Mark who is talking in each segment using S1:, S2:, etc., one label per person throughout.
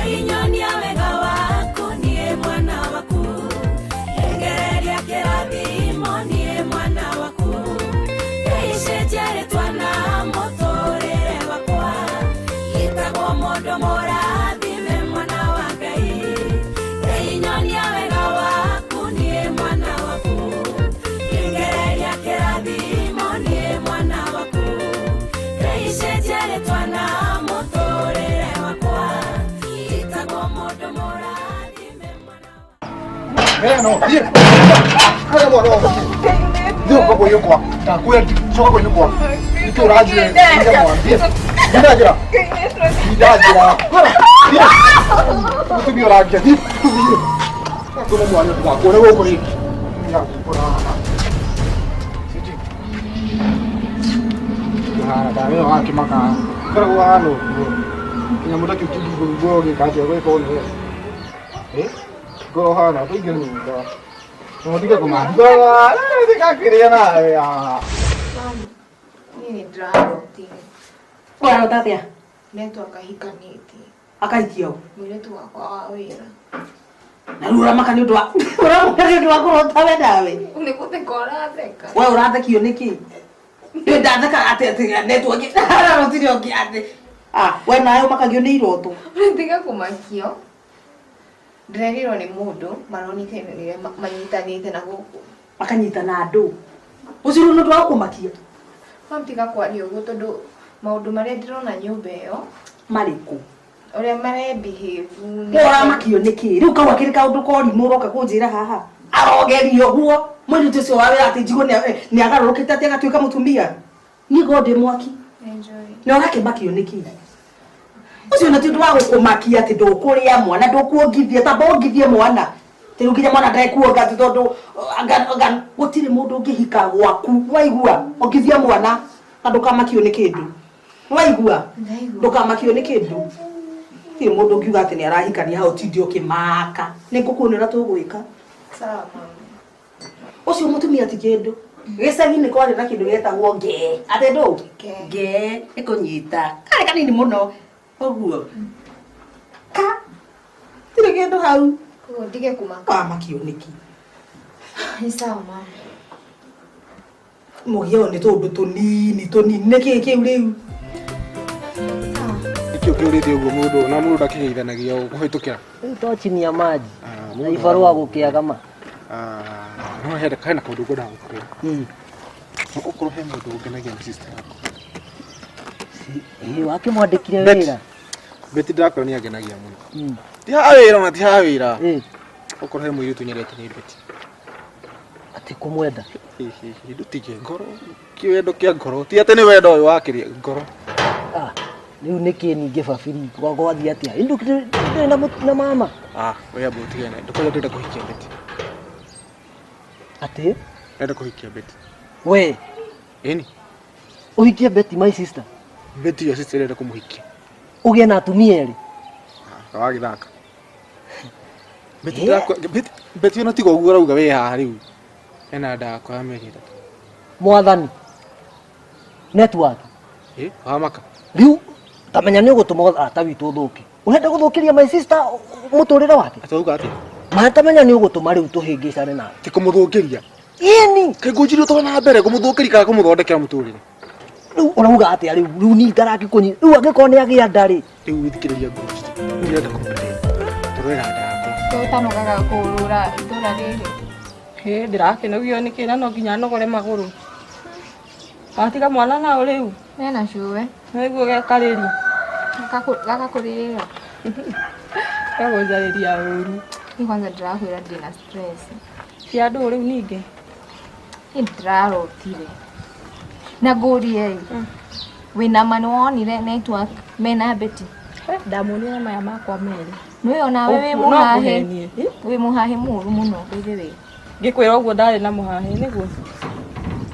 S1: Nyonia wega waku nie mwana waku Engereria kirathimo nie mwana waku Ngeichenjere twana muturire wakwa Gitagwo mundu murathime mwana wa Ngai Nyonia wega waku nie mwana waku Engereria kirathimo nie mwana waku Ngeichenjere twana muturire wakwa
S2: no, bien. Kada mo no. Dio ko boyo ko. Ta ku ya so ko ni ko. Ito raji ni ya mo. Bien. Ida jira. Ida jira. Bien. Ito bi raji. Bien. Ko mo ani ko ko ne ko ni. Ya ko na. Siji. Ya da me wa ki maka. Kara wa no. Nya mo da ki tu go ke ka je ko ne. Go hana tu gini dah. Semua tiga kemana? Go, tiga kiri na ya.
S3: Ini drama ti.
S4: Ora tati ya.
S3: Neto akahikaniti.
S4: Akaitio.
S3: Mwile tu akwa awira.
S4: Narura makani ndwa. Ora makani ndwa ko tawe dawe.
S3: Unikute kora teka.
S4: Wewe uratheka kio niki? Ndio ndatheka ate neto aki. Ara rotiri oki ate. We nayo makagio ni iroto.
S3: Unatiga kumakio. Ndĩrerirwo nĩ mũndũ maronĩkanire manyitanĩte na gũkũ
S4: makanyitana andũ ũcio nĩ ũndũ wa kũmakia
S3: mamtiga kwaria ũguo tondũ maũndũ marĩa ndĩrona nyũmba ĩyo
S4: marĩkũ
S3: ũrĩa marebehave
S4: ũramakio nĩkĩ rĩu kau akĩrĩ kaũndũ korimũ ũroka kũnjĩra haha arogerio ũguo mũirĩtu ũcio wa wĩra atĩ njigũ nĩ agarũrũkĩte atĩ agatuĩka mũtumia niĩ ngo ndĩ mwaki na ũrakĩmakio nĩkĩ Ucio na tindu wa gukumakia ati ndukuria mwana ndukuongithia ta bongithie mwana tiru nginya mwana ndekuonga tondu anga gutire mundu ungihika gwaku waigua ongithia mwana na ndukamakio ni kindu waigua ndukamakio ni kindu ti mundu ngiuga ati ni arahikania hau tindi ukimaka ni ngukuonera tugwika
S3: sawa mama
S4: ucio mutumia ti kindu gicagi ni kwari na kindu getagwo nge ate ndu nge ikunyita kare kanini muno Oguo. Ka. Tire kendo hau.
S3: Ko ndige kumaka.
S4: Makio niki.
S3: Ni sawa mama.
S4: Mugio ni tondu tunini niki kiu riu.
S2: Ikio kiurite uguo mundu na mundu ndakigeithanagia kuhitukira.
S5: To chini ya maji. Na ibarua gukiaga ma.
S2: No heda kana kundu goda gukuru. Ukuru he mundu ungenagia sister yako.
S5: Wakimwandikire wira.
S2: Beti ndakora ni agenagia muno. Ti hawira na ti hawira. Ukoro he muiritu nyerete ni beti.
S5: Ati kumwenda.
S2: Ndutige ngoro. Kiwendo kia ngoro. Ti ate ni wendo uyu wakiria ngoro.
S5: Riu niki ninge babiri gwathi atia. Indukire na mama.
S2: We abu tigene. Ndukoja ndenda kuhikia beti.
S5: Ati?
S2: Ndenda kuhikia beti.
S5: We.
S2: Eni.
S5: Uhikia beti my sister.
S2: Beti ya sister ndenda kumuhikia.
S5: Ugie na atumia eri.
S2: Kawagithaka. Beti no tigo ugura uga we haha riu. Ena ndako ya meri ndatu.
S5: Mwathani. Network.
S2: Wamaka.
S5: Riu tamenya ni ugutuma ata witu thuki. Urenda guthukiria my sister muturire wake.
S2: Atauga ati.
S5: Matamenya ni ugutuma riu tuhingicane na.
S2: Ti kumuthukiria.
S5: Yeni.
S2: Kegujiro to na mbere kumuthukiri ka kumuthondekera muturire.
S5: Riu urauga ati riu ni ndaraki kunyi. Riu angikone agia ndari.
S2: Riu withikiriria ngoro. Ndirenda kumutera. Turwera ndako.
S3: Tano gaga kurura itura riri.
S6: Ndirakenagio ni kina no nginya nogore maguru. Atiga mwana na uriu.
S3: Nena shuwe.
S6: Niguo gekariri.
S3: Gaka kuririra.
S6: Gagojariria uru.
S3: Ni kwanza ndirakwira ndina stress.
S6: Ti andu uriu ninge.
S3: Ndirarotire. Na ngurie wina manwonire network mena beti.
S6: Ndamuonire maya makwa meri.
S3: Nwe ona wewe muhahe. We muhahe muru muno kwithire.
S6: Ngikwira uguo ndari na muhahe niguo.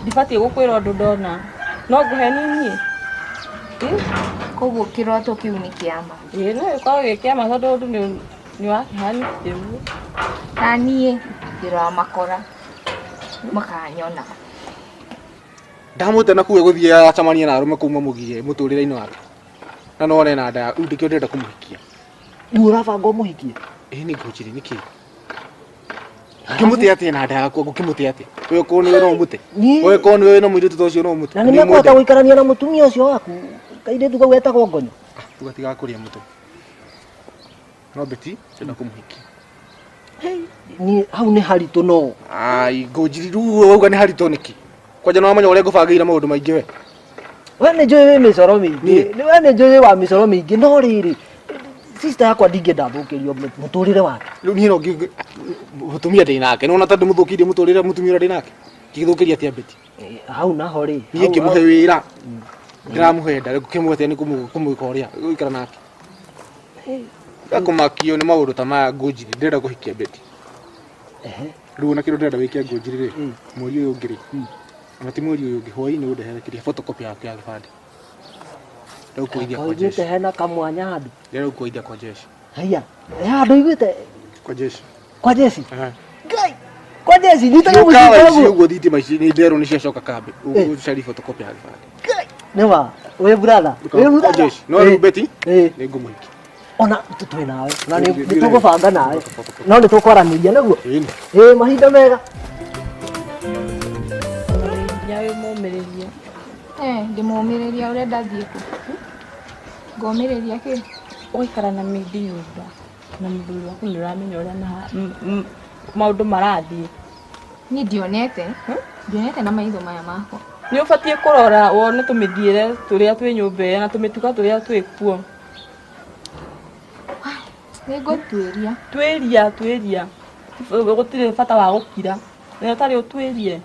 S6: Ndibatie gukwira undu ndona. No nguhe nini?
S3: Koguo kiroto kiu ni kiama.
S6: No kwa gikiama tondu ni wa hani kiu.
S3: Tanie ndira makora. Makanyona.
S2: Ndamute na kuwe guthie acamania na arume kuma mugie muturire-ini wake. Na no one na nda ndikio ndenda kumuhikia.
S5: urabanga umuhikie
S2: ni ngojiri niki kimuti ati na nda kwa kimuti ati wewe kono wewe no mute wewe kono wewe no muitu tocio no mute
S5: na nĩ mekũhota gũikarania na mũtumia ũcio waku kairĩtu kau etagwo Ngonyo
S2: tugatiga kuria mutu no Beti tena kumuhikia
S5: ni hau nĩ haritũ no
S2: ai ngojiri ru auga ni haritũ niki kwanja no amenya ũrĩa ngũbangĩire maũndũ maingĩ we
S5: nĩ njũĩ wĩ mĩcoro mĩingĩ we nĩ njũĩ wa mĩcoro mĩingĩ no rĩrĩ sister yakwa ndingĩenda thũkĩrio mũtũrĩre wake
S2: rĩu niĩ no mũtumia ndĩ nake nona tondũ mũthũkĩrie mũtũrĩre mũtumia ndĩ nake ngĩthũkĩria atĩa Beti
S5: hau naho rĩ
S2: niĩ ngĩmũhe wĩra ndiramũhenda rĩu kĩmwetia nĩ kũmwĩka ũrĩa gũikara nake akũmakio nĩ maũndũ ta maya ngũnjiri ndĩrenda kũhikia Beti rĩu na kĩndũ ndĩrenda wĩke ngũnjiri rĩ mweri ũyũ ũngĩ rĩ na ti mweri ũyũ ũngĩ hwaĩ-inĩ ũndehere photocopy yaku ya gĩbandĩ rĩu kũithia kwa jeshi
S5: oigĩte hena kamwanya handũ
S2: rĩu kũithia kwa jeshi
S5: haya handũ oigĩte
S2: kwa jeshi
S5: Ngai kwa jeshi nitaka
S2: mũciĩ ũguo thitima ici nĩ nderwo nĩ ciacoka kambĩ ũcari photocopy ya gĩbandĩ
S5: Ngai nĩma wĩ brother
S2: kwa jeshi no rĩu Beti nĩ ngũmũhikia
S5: ona twĩ nawe na nĩ tũgũbanga nawe no nĩ tũkwaranĩria naguo mahinda mega
S6: yawe mũmĩrĩria
S3: ndĩmũmĩrĩria ũrĩa ndathiĩ kũ ngomĩrĩria kĩ
S6: ũgaikara na mĩindi nyũmba na mũthuri waku nĩ ũramenya ũrĩa maũndũ marathiĩ
S3: niĩ ndionete na maitho maya makwa
S6: nĩ ũbatiĩ kũrora wone tũmĩthiĩre tũrĩa twĩ nyũmba ĩyo na tũmĩtuka tũrĩa twĩ kuo nĩngũtuĩria tuĩria gũtirĩ bata wa gũkira na ũtarĩ ũtuĩrie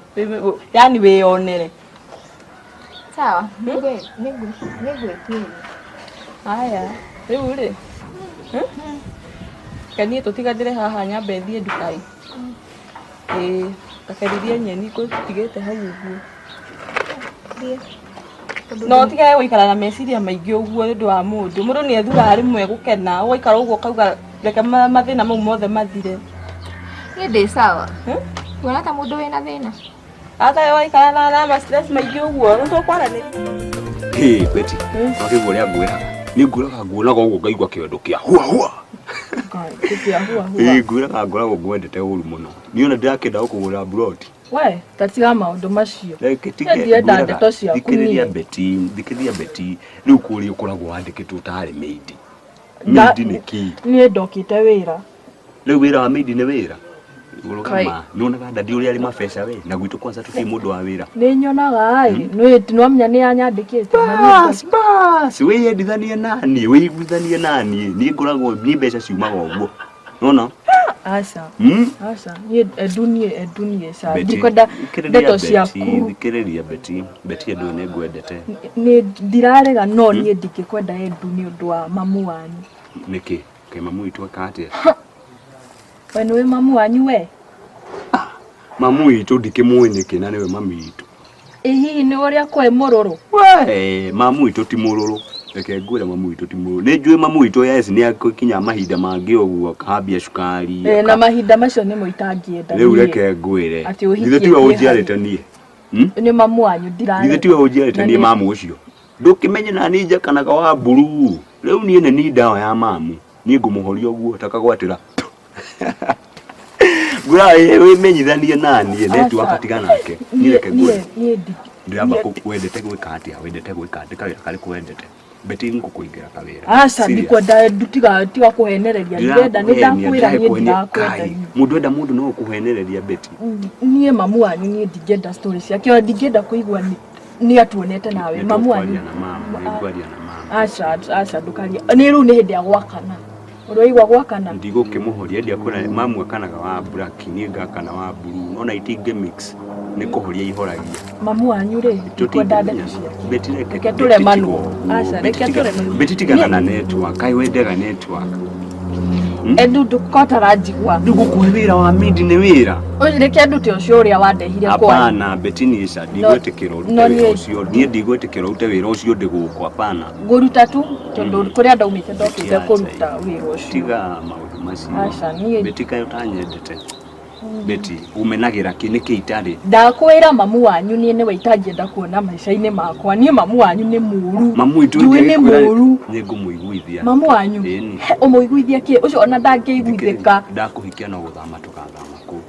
S6: yani wĩyonere
S3: sawa nĩngwĩtuĩria
S6: haya rĩu rĩ kenie tũtigathĩre haha nyambe thiĩ nduka ngakeririe nyeni ngũtigĩte hau ũguo no tigage gũikara na meciria maingĩ ũguo nĩ ũndũ wa mũndũ nĩ ethuraga rĩmwe gũkena ũgaikara ũguo kauga reke mathĩna mau mothe mathire
S3: niĩ ndĩ sawa kuona ta mũndũ wĩna thĩna
S6: ata waikara na ma stress maingĩ ũguo nĩ tũkwaranĩria
S7: Beti wakĩguo ũrĩa ngwĩraga nĩ ngwĩraga nguonaga ũguo ngaigua kĩondo kĩa hua ngoragwo ngwendete ũru mũno niĩ ona ndĩrakĩenda gũkũgũrĩra buroti
S6: we tatiga maũndũ macio
S7: ndienda ndeto ciaku thikĩrĩria Beti rĩu kũrĩa ũkoragwo wandĩkĩtwo tarĩ maidi nĩ kĩ
S6: niĩ ndokĩte wĩra
S7: rĩu wĩra wa maidi nĩ wĩra urugama nyonaga ndadi ũrĩa arĩ mabeca we na gwitũ kwanza tũtirĩ mũndũ wa wĩra
S6: nĩ nyonaga nĩwamenya nĩ anyandĩkĩte
S7: basi wĩyendithanie naniĩ niĩ ngoragwo niĩ mbeca ciumaga ũguo nona
S6: aca niĩ endunie ca ndikwenda ndeto ciaku
S7: thikĩrĩria Beti andũ nĩ ngwendete
S6: ndirarega no niĩ ndingĩkwenda endu nĩ ũndũ wa mamu wanyu
S7: nĩkĩ kaĩ mamu witũ eka atĩa
S6: we nĩwe mamu wanyu we
S7: mamu witũ ndikĩmũĩ nĩkĩ na nĩwe mami witũ
S6: hihi nĩ ũrĩa kwĩ mũrũrũ
S7: mamu witũ ti mũrũrũ reke ngwĩre mamu witũ ti mũrũrũ nĩ njũĩ mamu witũ nĩ agĩkinya mahinda mangĩ ũguo akahambia cukari
S6: na mahinda macio nĩmo itangĩenda
S7: rĩu reke ngwĩre githĩ tiwe ũnjiarĩte niĩ
S6: nĩ mamu wanyu
S7: githĩ tiwe ũnjiarĩte niĩ mamu ũcio ndũkĩmenye na niĩ njakanaga wa mburu rĩu niĩ nĩ ni ndawa ya mamu niĩ ngũmũhoria ũguo takagwatĩra ngwĩra wĩmenyithanie naniĩ netiwaka tiga nake niĩ reke ngwĩre ndĩramba wendete gwĩka atĩa kawĩra karĩkũ wendete Beti ngũkũingĩra kawĩra
S6: aca ndikwenda tiga kũhenereria ndĩrenda nĩ ndakwĩra niĩ ndirakwenda
S7: mũndũ enda mũndũ no kũhenereria Beti
S6: niĩ mamu wanyu niĩ ndingĩenda story ciake ona ndingĩenda kũigua nĩ atuonete nawe mamu wanyu aca ndũkaria nĩ rĩu nĩ hĩndĩ ya gwakana ũrĩigua gwakana
S7: ndigũkĩmũhoria ndiakũra mamu akanaga wa black niĩ ngakana wa blue nona itingĩ mix nĩ kũhoria ihoragia
S6: mamu wanyu rĩ ndikwenda ndeto ciake reke tũremanwo aca reke tũremanwo
S7: Beti tigana na network kaĩ wendega network
S6: endu ndũkotara njigua
S7: ndũgũkũhe wĩra wa mindi nĩ wĩra
S6: reke ndute ũcio ũrĩa wandehire kwa
S7: hapana Beti niĩ ndigwĩtĩkĩra ũrute wĩra ũcio niĩ ndigwĩtĩkĩra ũrute wĩra ũcio ndĩ gũkũ hapana
S6: ngũruta tu tondũ kũrĩa ndaumĩte ndokĩte kũruta wĩra ũcio
S7: tiga maũndũ macio Beti kaĩ ũtanyendete Beti umenagira kiniki itari
S6: ndakwira mamu wanyu nie ne waitangienda kuona maisha-ini makwa nie mamu wanyu ni muru
S7: mamu itu
S6: ni muru
S7: ni ngumuiguithia
S6: mamu wanyu umuiguithia ki ucio ona ndangĩiguithĩka
S7: ndakuhikia no guthama tukathama ku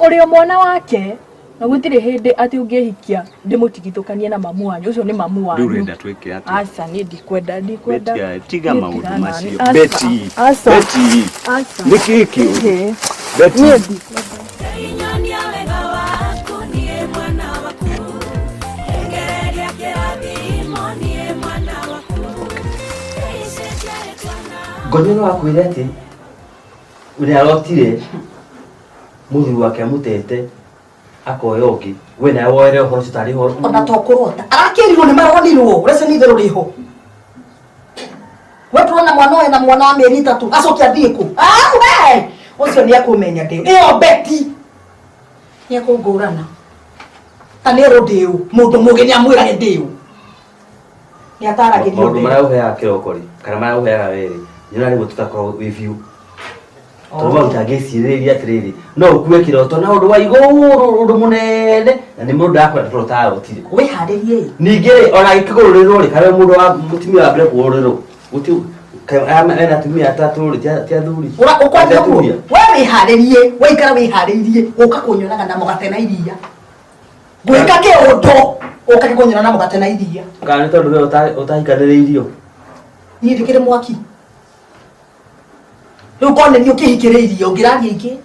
S6: uri mwana wake na gutire hindi ati ungihikia ndimutigithukanie na mamu wanyu ucio ni mamu wanyu
S7: ndurenda twike ati
S6: aca ni ndikwenda
S7: tiga maundu macio Beti nikiki Beti
S1: inyonia wega waku niĩ mwana waku ngereria kĩrathimo niĩ mwana waku icenjia rĩtwana
S5: Ngonyo no akwire ati uria arotire muthuru wake amutete akoya ungi we nawe woere uhoro citari ho
S4: ona tokurota arakĩrirwo nĩ maronirwo rece ni therũ rĩho we turona mwana ũyũ na mwana wa mĩeri 3 acokia thiĩ kũ we ucio nĩ akũmenya ndĩũ ĩyo Beti nĩ akũngũrana ta nĩ rũndĩũ mũndũ mũgĩ nĩ amwĩrage ndĩũ nĩ ataragĩrio
S5: maundu maria uheaga kirokori kana maria uheaga weri nyona rĩmwe tutakorwo with you Toma utagĩcirĩria atirĩrĩ no ukue kiroto na undu wa igũrũ undu munene na nĩ mũndũ ndakwenda tũrota gũtirĩ
S4: wĩharĩrie
S5: ningĩ ona gĩkĩgũrũrĩrwo rĩ kana mũndũ wa mutumia wa mbere kũgũrũrĩrwo guti ena atumia atatũ rĩ tia thuri
S4: ũkwambia kuo we wĩharĩrie waikara wĩharĩirie ũka kũnyonaga na mũgate na iria gwĩka kĩũndũ ũka kũnyona na mũgate na iria
S5: kana nĩ tondũ we ũtahikanĩrĩirio
S4: niĩ ndĩkĩrĩ mwaki rĩu konenio kĩhikĩrĩirie ũngĩraria ingĩ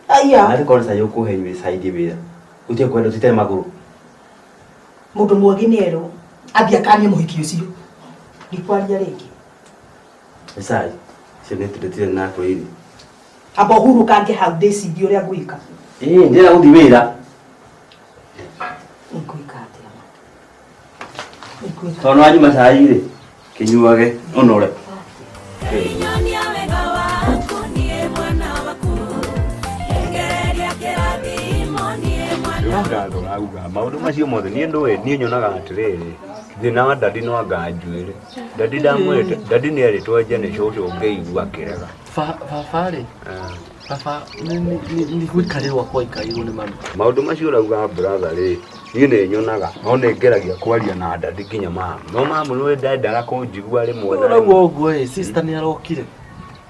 S4: aya
S5: arĩ konesa yũkũhe saidi wĩra utie kwenda ũtitare magũrũ
S4: mũndũ mwagi nĩ erwo ambia kanie mũhiki ũcio ndikwaria rĩngĩ
S5: Esai cio nĩ tũrĩtire na kwĩri
S4: amba ũhurũkange hau ndĩcirie ũrĩa ngwĩka
S5: ndĩra gũthiĩ wĩra
S4: ngwĩka atĩa
S5: tondũ wanyuma cai rĩ kĩnyuage onore
S1: inyonia wega waku niĩ mwana waku ngereria kĩrathimo niĩ mwana
S7: ndatho rauga maundu macio mothe niĩ ndũĩ niĩ nyonaga atirĩrĩ thĩna wa ndadi no anga njuĩrĩ ndadi ndamwĩte ndadi nĩ erĩtwo nje nĩ cũcũ ngĩigua akĩrega
S5: baba rĩ baba nĩ gwĩkarĩrwo kwa ikairwo nĩ mami
S7: maundu macio rauga brother rĩ niĩ nĩ nyonaga no nĩ ngeragia kwaria na ndadi nginya mamu no mamu nĩ ndendaga kũnjigua rĩmwe na
S5: rĩmwe ũguo sister nĩ arokire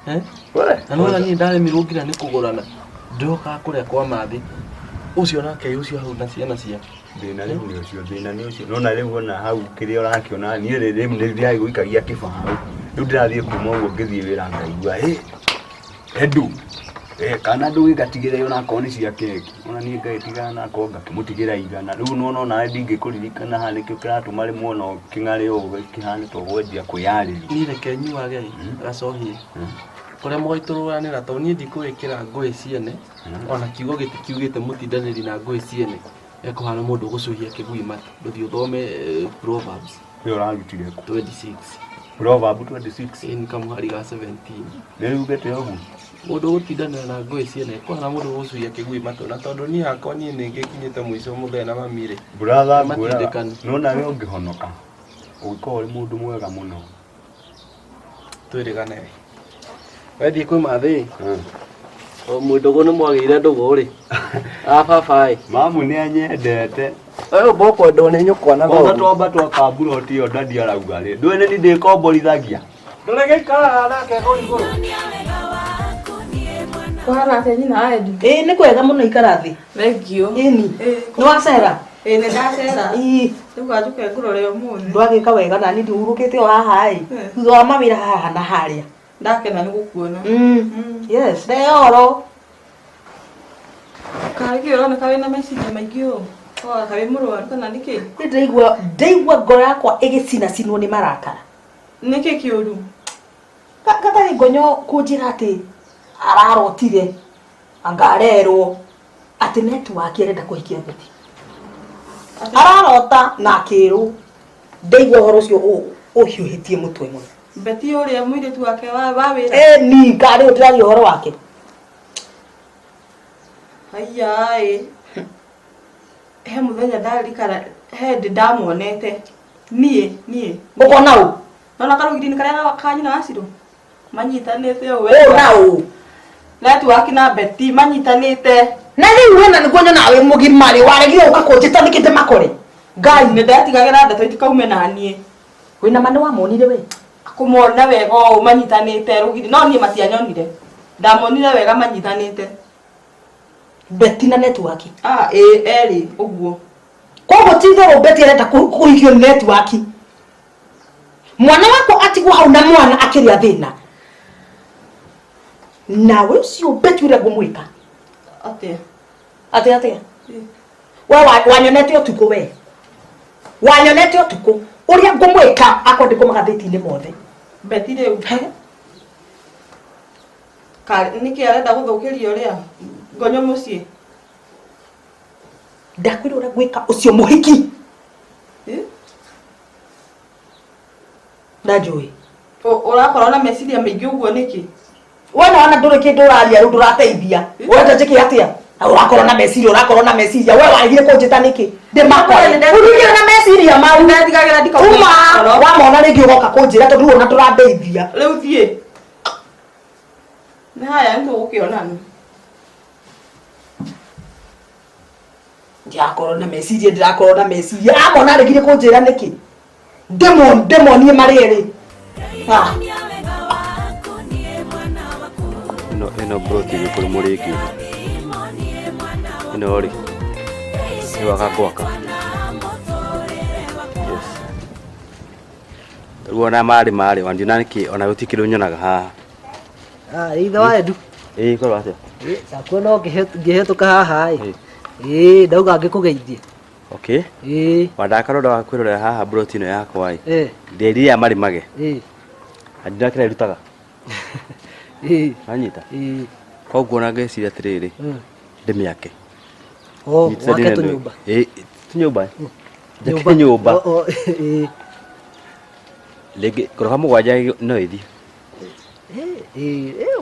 S5: na no niĩ ndaremirwo nginya nĩ kũgũrana ndoka kũrĩa kwa mathi ucio nake ucio hau na ciana ciake
S7: thĩna nĩ ũcio nona rĩu ona hau kĩrĩa ũrakĩona niĩ rĩrĩ nĩ ndĩragĩ gũikagia kĩbaũ rĩu ndĩrathiĩ kuma ũguo ngĩthiĩ wĩra ngaigua Edu kana ndũgĩgatigĩre ona akorwo nĩ cia keki ona niĩ ngagĩtigana nako ngakĩmũtigĩra igana rĩu nona onawe ndingĩkũririkana haha nĩkĩo kĩratũma rĩmwe ona kĩng'arĩ ũũ kĩhane to gwendia kwĩyarĩria
S5: niĩ reke nyuage gacohie kũrĩa mũgaitũrũranĩra tondũ niĩ ndikũwĩkĩra ngũĩ ciene ona kiugo gĩtikiugĩte mũtindanĩri na ngũĩ ciene ekũhana mũndũ gũcũhia kĩgui matu ndũthiĩ ũthome Proverbs
S7: nĩ ũrarutire
S5: 26
S7: Proverbs 26
S5: ni kamuhari ga 17
S7: nĩ rugĩte ũguo
S5: mũndũ gũtindanĩra na ngũĩ ciene ekũhana mũndũ gũcũhia kĩgui matu na tondũ niĩ hakwa niĩ nĩ ngĩkinyĩte mũico mũthenya na mami rĩ
S7: brother ngwĩra nona we ũngĩhonoka ũgĩkorwo ũrĩ mũndũ mwega mũno
S5: twĩrĩgane wethiĩ kwĩ mathĩ mũndũgũ nĩ mwagĩire ndũgũ rĩ baba
S7: mamu nĩ anyendete
S5: ũyũ mbokwendwo nĩ nyũkwa na
S7: ona twamba twakambura oti ĩyo ndadi arauga rĩ ndũĩ nĩ niĩ ndĩkomborithagia
S5: ndũrĩgĩikaraga nake hau igũrũ
S6: Kũhana atĩa nyina wa Edu?
S4: nĩ kwega mũno ikara thĩ
S6: Thengio.
S4: ĩni nĩ wacera
S6: Nĩ ndacera.
S4: Rĩu
S6: Njuke ngũrore ũmũthĩ.
S4: ndwagĩka wega na niĩ ndihurũkĩte o haha thutha wa mawĩra haha na harĩa
S6: Ndakena nĩ gũkuona.
S4: yes ndeyoro
S6: Kaĩ kĩ ũroneka wĩna meciria maingĩ ũũ? Kaĩ mũrwaru kana nĩkĩ?
S4: ndaigua ngoro yakwa ĩgĩcinacinwo nĩ marakara
S6: Nĩkĩ kĩũru?
S4: gatarĩ ngonyo kũnjĩra atĩ ararotire angarerwo atĩ network arenda kũhikia Beti ararota na akĩrwo ndaigua ũhoro ũcio ũhiũhĩtie mũtwe mũno
S6: Beti ũrĩa mũirĩtu wake wa wĩra.
S4: ni ngarĩ ũtĩraria ũhoro wake
S6: Aiya he mũthenya ndarikana he ndamuonete niĩ
S4: ũkona ũ
S6: nona karũgiri-inĩ karĩa ka nyina wa Cirũ manyitanĩte
S4: ũũ na ũ
S6: Network na Betty manyitanite.
S4: Na riu wena niguo nyona we mugimari waregire ukakunjita nikite makore.
S6: Ngai nĩ ndetigagira ndeto itikaume nanie.
S4: Wina mane wa monire we.
S6: Kumona wega o manyitanite rugiri no nie matianyonire. Ndamonire wega manyitanite.
S4: Betty na network.
S6: Eri uguo.
S4: Kogo titho Betty arenda kuhikio network. Mwana wako atigwo hau na mwana akiria thina. Nawe ucio Betty ure gumwika. Ate. Wa wanyonete utuko we. Wanyonete utuko. Uria ngumwika akwandiko magatheti-ini mothe.
S6: Betty riu. Niki arenda guthukiria uria ngonyo mucii.
S4: Ndakwira uria gwika ucio muhiki. Ndajui.
S6: Urakorwo na meciria maingi uguo niki?
S4: Wena wana nduri kindu uraria ru ndurateithia. Urenda njiki atia? Urakorwo na meciria. We wagire kunjita niki? Ndimakore. Urugire na meciria mau
S6: ndetigagira ndikaume.
S4: Wa mona ringi ugoka kunjira tondu ona turandeithia.
S6: Riu thie. Ni haya ndio ukionani. Ndirakorwo na meciria.
S4: Amona rigire kunjira niki? Demo nie marere.
S7: Ino broti ni kuri muriki. Ino ri. Ni wakakwaka. Yes. Ruona mari wandiona niki ona gutikiru nyonaga haha.
S8: Ithe wa Edu.
S7: Korwo atia.
S8: Sakwo no ngihetuka haha ndauga ngikugeithie.
S7: Okay. Wandakaroda wakwirora haha broti ino yakwa nderiria mari mage. Andira kira irutaga. Anyita. Koguo na ngeciria atiriri. Ndimiake.
S8: Wake tunyumba.
S7: Tunyumba. Njake nyumba. Lege koroha mugwanja no ithi.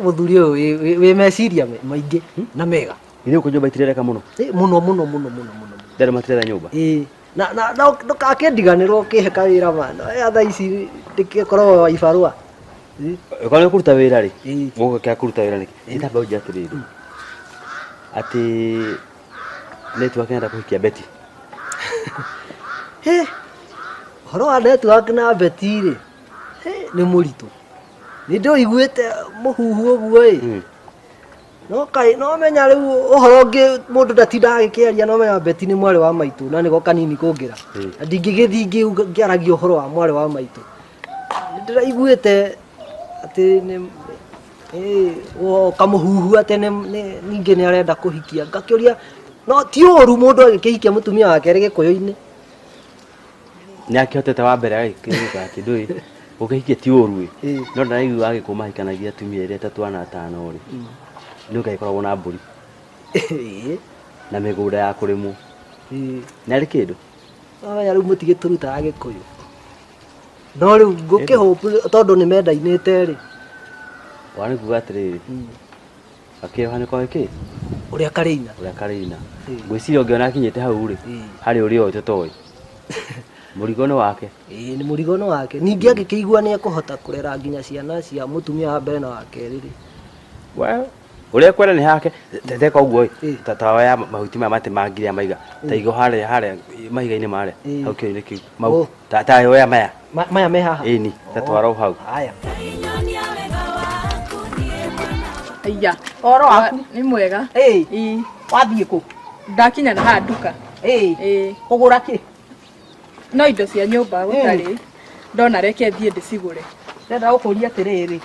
S8: Muthuri uyu we meciria maingi na mega.
S7: Ile uko nyumba itirereka muno.
S8: Muno.
S7: Ndere matirera nyumba.
S8: Na ndukakendiganirwo ukiheka wira mana. Thaa ici ndikikorwo ibarua.
S7: Ukone kuruta wira ri. Guko kya kuruta wira niki. Ndamba uja atiriri. Ati network enda kuhikia Betty.
S8: Horo wa network na Betty ri. Ni muritu. Ni ndo iguite muhuhu uguo no menya riu uhoro ngi mundu ndatinda agikiaria no menya Betty ni mwari wa maitu na niko kanini kungira ndingigithi ngiaragia uhoro wa mwari wa maitu ndiraiguite ati ni kamuhuhu ati ningi ni arenda kuhikia ngakiuria no ti uru mundu agikihikia mutumia wake ri gikuyu-ini
S7: ni akihotete wa mbere agikirika ati ndui ukihikia ti uru no ndaraigua agikumahikanagia atumia iri 3 na 5 ri nuka ikoragwo na mburi na migunda ya kurimwo na ri kindu
S8: ya riu mutige turutaga gikuyu no riu ngukihope tondu ni mendainite ri
S7: wani kuga atiriri akihana kwa iki
S8: uria karina
S7: ngwiciria ungiona akinyite hau ri hari uri o totoi murigono wake
S8: ni murigono wake ningi agikigua ni ekuhota kurera nginya ciana cia mutumia wa mbere na wa keri ri
S7: well uria kwera ni hake teteka uguo tatawa ya mahuti ma mate mangiria maiga taigo hare maiga-ini mare hau kiri ki mau tata yo ya
S8: maya me haha
S7: ni tatwara hau
S8: haya
S3: Aya oro waku ni mwega
S4: wathie ku
S3: ndakinya na ha nduka
S4: kugura ki
S3: no indo cia nyumba gutari ndona reke thie ndicigure
S4: ndenda gukuria atiriri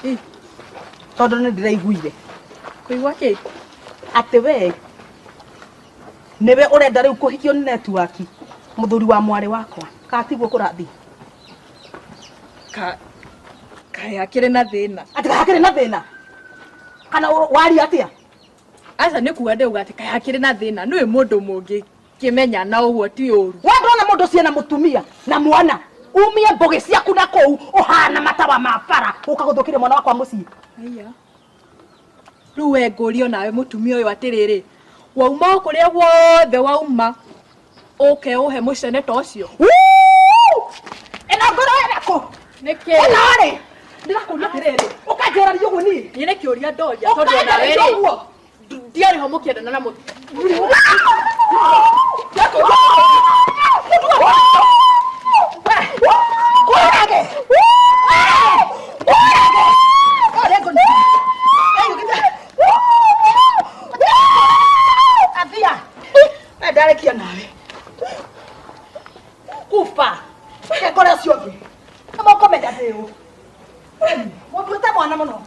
S4: tondu ni ndiraiguire
S3: kuigwa ki
S4: ati we niwe urenda riu kuhikio ni network muthuri wa mwari wakwa katigwo kurathi
S3: yakire na thina
S4: ati yakire na thina kana wari atia
S3: aca ni kuga ndeuga ati yakire na thina niwe mundu mungi kimenya na uguo ti uru
S4: we ndona mundu ciana mutumia na mwana umie mboge ciaku na kou uhana matawa ma bara ukaguthukiria mwana wakwa mucii
S3: aya riu we ngurio nawe mutumia uyu atiriri wauma kuria wothe wauma uke uhe mucene ta ucio
S4: ena ngoro erako
S3: niki
S4: enare ndirakuria atiriri uka Ngora ndio guni.
S3: Ni nä kä å ria ndoria tondå nawe rä ndiarä ho må kä endana na må
S4: ndarekia nawe kufa ngora ciothe amoko menda thiu mundu ta mwana muno